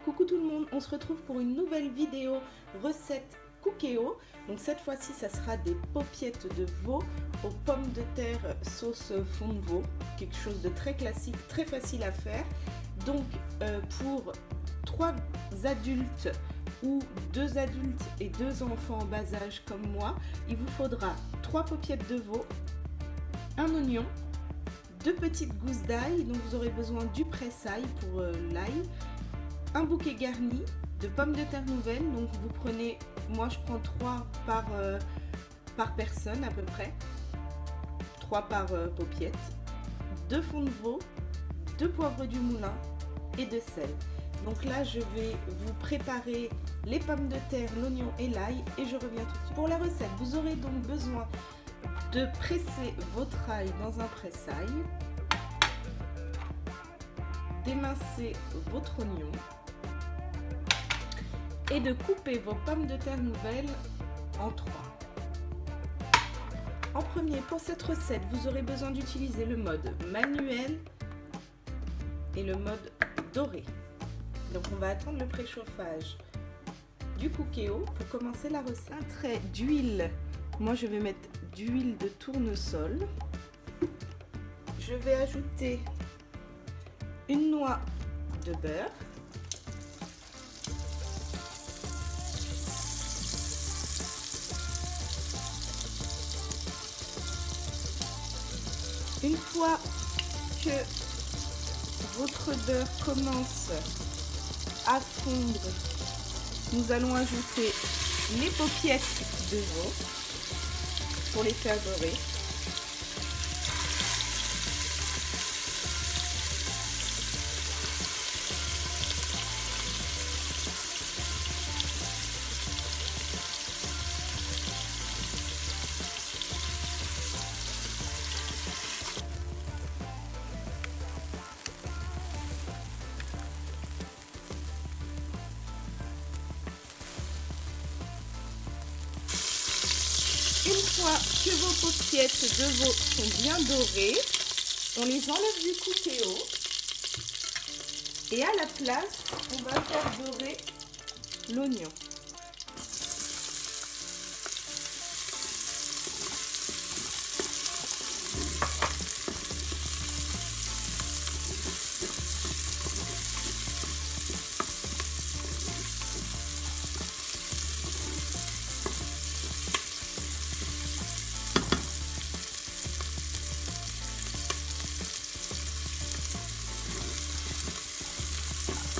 Coucou tout le monde, on se retrouve pour une nouvelle vidéo recette Cookéo. Donc cette fois-ci, ça sera des paupiettes de veau aux pommes de terre sauce fond de veau. Quelque chose de très classique, très facile à faire. Donc pour 3 adultes ou 2 adultes et 2 enfants en bas âge comme moi, il vous faudra 3 paupiettes de veau, un oignon, 2 petites gousses d'ail, donc vous aurez besoin du presse-ail pour l'ail, un bouquet garni de pommes de terre nouvelles, donc vous prenez, moi je prends 3 par personne à peu près, 3 par paupiette, 2 fonds de veau, 2 poivres du moulin et de sel. Donc là je vais vous préparer les pommes de terre, l'oignon et l'ail et je reviens tout de suite. Pour la recette, vous aurez donc besoin de presser votre ail dans un presse-ail, d'émincer votre oignon et de couper vos pommes de terre nouvelles en 3. En premier, pour cette recette, vous aurez besoin d'utiliser le mode manuel et le mode doré. Donc on va attendre le préchauffage du Cookéo pour commencer la recette. Un trait d'huile, moi je vais mettre d'huile de tournesol. Je vais ajouter une noix de beurre. Une fois que votre beurre commence à fondre, nous allons ajouter les paupiettes de veau pour les faire dorer. Une fois que vos paupiettes de veau sont bien dorées, on les enlève du Cookéo et à la place, on va faire dorer l'oignon.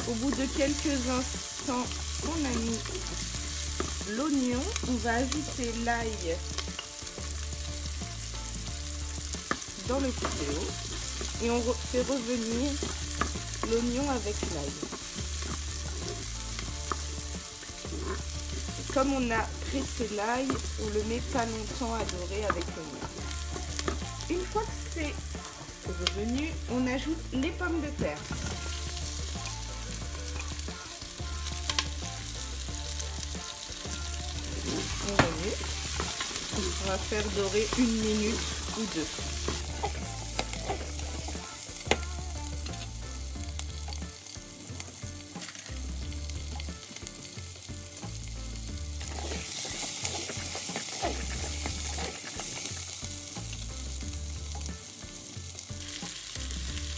Au bout de quelques instants qu'on a mis l'oignon, on va ajouter l'ail dans le Cookéo et on fait revenir l'oignon avec l'ail. Comme on a pressé l'ail, on le met pas longtemps à dorer avec l'oignon. Une fois que c'est revenu, on ajoute les pommes de terre. On va faire dorer 1 minute ou 2.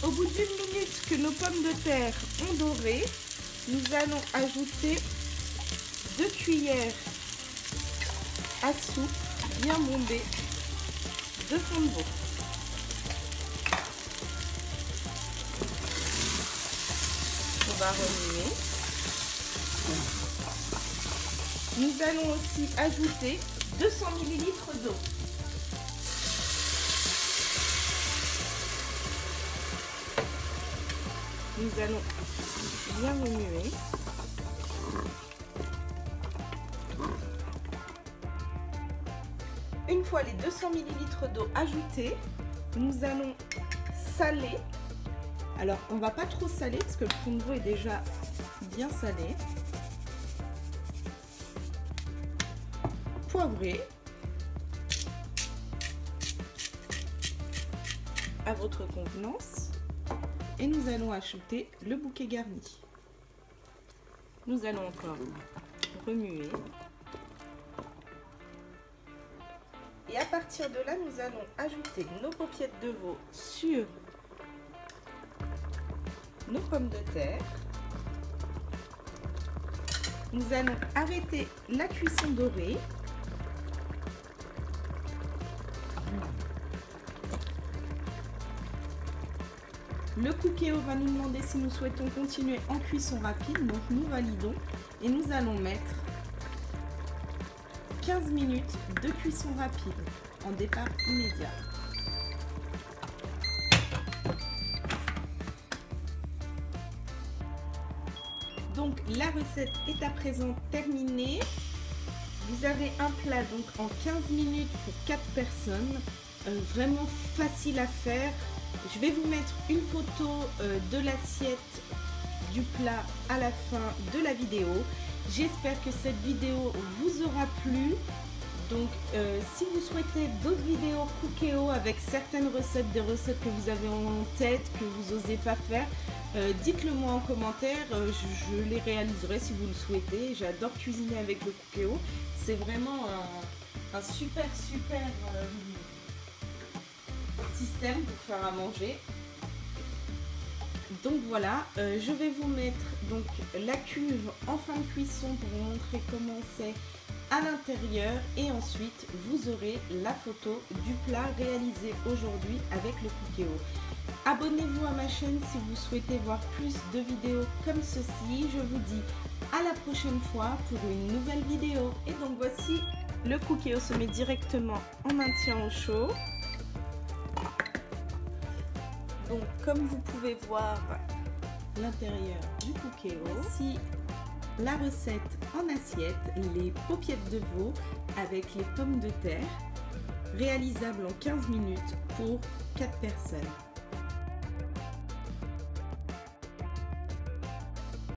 Au bout d'1 minute que nos pommes de terre ont doré, nous allons ajouter 2 cuillères à soupe bien bombée de fond de veau. On va remuer. Nous allons aussi ajouter 200 ml d'eau. Nous allons bien remuer. Une fois les 200 ml d'eau ajoutés, nous allons saler. Alors, on ne va pas trop saler parce que le fond de veau est déjà bien salé. Poivrer à votre convenance. Et nous allons ajouter le bouquet garni. Nous allons encore remuer. Et à partir de là, nous allons ajouter nos paupiettes de veau sur nos pommes de terre. Nous allons arrêter la cuisson dorée. Le Cookéo va nous demander si nous souhaitons continuer en cuisson rapide, donc nous validons et nous allons mettre 15 minutes de cuisson rapide en départ immédiat. Donc la recette est à présent terminée. Vous avez un plat donc en 15 minutes pour 4 personnes, vraiment facile à faire. Je vais vous mettre une photo de l'assiette du plat à la fin de la vidéo. J'espère que cette vidéo vous aura plu. Donc si vous souhaitez d'autres vidéos Cookéo avec certaines recettes, des recettes que vous avez en tête, que vous n'osez pas faire, dites-le moi en commentaire, je les réaliserai si vous le souhaitez. J'adore cuisiner avec le Cookéo, c'est vraiment un super système pour faire à manger. Donc voilà, je vais vous mettre donc la cuve en fin de cuisson pour vous montrer comment c'est à l'intérieur et ensuite vous aurez la photo du plat réalisé aujourd'hui avec le Cookéo. Abonnez-vous à ma chaîne si vous souhaitez voir plus de vidéos comme ceci. Je vous dis à la prochaine fois pour une nouvelle vidéo. Et donc voici, le Cookéo se met directement en maintien au chaud. Donc comme vous pouvez voir l'intérieur du Cookéo, voici la recette en assiette, les paupiettes de veau avec les pommes de terre, réalisable en 15 minutes pour 4 personnes.